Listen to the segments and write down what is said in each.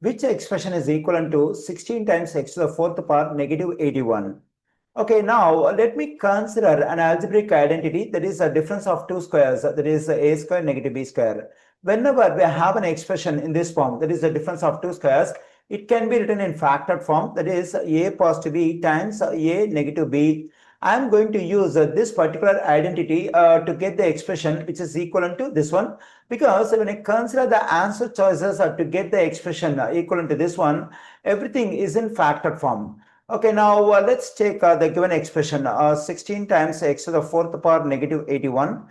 which expression is equivalent to 16 times x to the fourth power negative 81. Okay, now let me consider an algebraic identity, that is a difference of two squares, that is a square negative b square. Whenever we have an expression in this form, that is the difference of two squares, it can be written in factored form, that is a positive b times a negative b. I am going to use this particular identity to get the expression which is equivalent to this one, because when I consider the answer choices to get the expression equivalent to this one, everything is in factored form. Okay, now let's take the given expression 16 times x to the fourth power negative 81.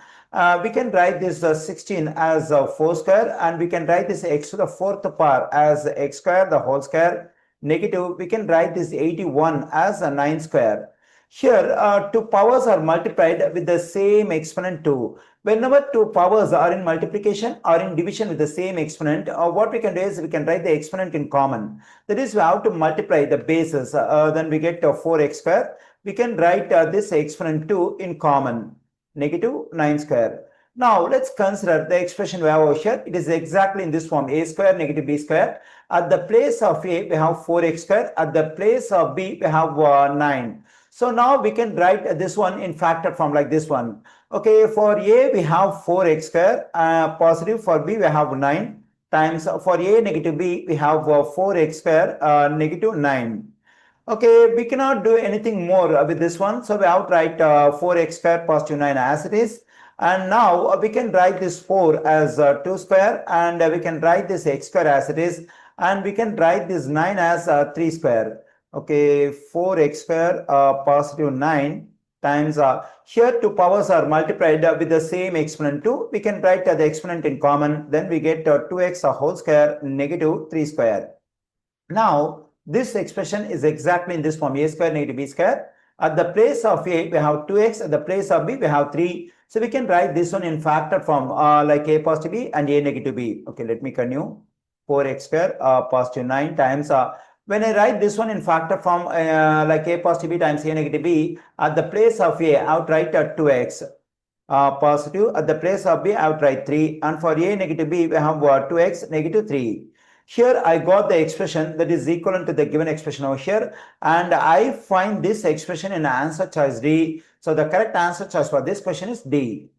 We can write this 16 as 4 square, and we can write this x to the fourth power as x square the whole square negative. We can write this 81 as 9 square. Here, two powers are multiplied with the same exponent 2. Whenever two powers are in multiplication or in division with the same exponent, what we can do is we can write the exponent in common. That is, we have to multiply the bases. Then we get 4x square. We can write this exponent 2 in common, negative 9 square. Now, let's consider the expression we have over here. It is exactly in this form, a square negative b square. At the place of a, we have 4x square. At the place of b, we have 9. So now we can write this one in factored form like this one. Okay, for a we have 4x square positive, for b we have 9 times, for a negative b we have 4x square negative 9. Okay, we cannot do anything more with this one, so we have to write 4x square positive 9 as it is. And now we can write this 4 as 2 square, and we can write this x square as it is, and we can write this 9 as 3 square. Okay, 4x square positive 9 times, here two powers are multiplied with the same exponent 2. We can write the exponent in common. Then we get 2x whole square negative 3 square. Now, this expression is exactly in this form, a square negative b square. At the place of a, we have 2x. At the place of b, we have 3. So we can write this one in factored form like a positive b and a negative b. Okay, let me continue. 4x square positive 9 times, when I write this one in factor form like a positive b times a negative b, at the place of a, I would write 2x positive. At the place of b, I would write 3. And for a negative b, we have 2x negative 3. Here I got the expression that is equivalent to the given expression over here. And I find this expression in answer choice D. So the correct answer choice for this question is D.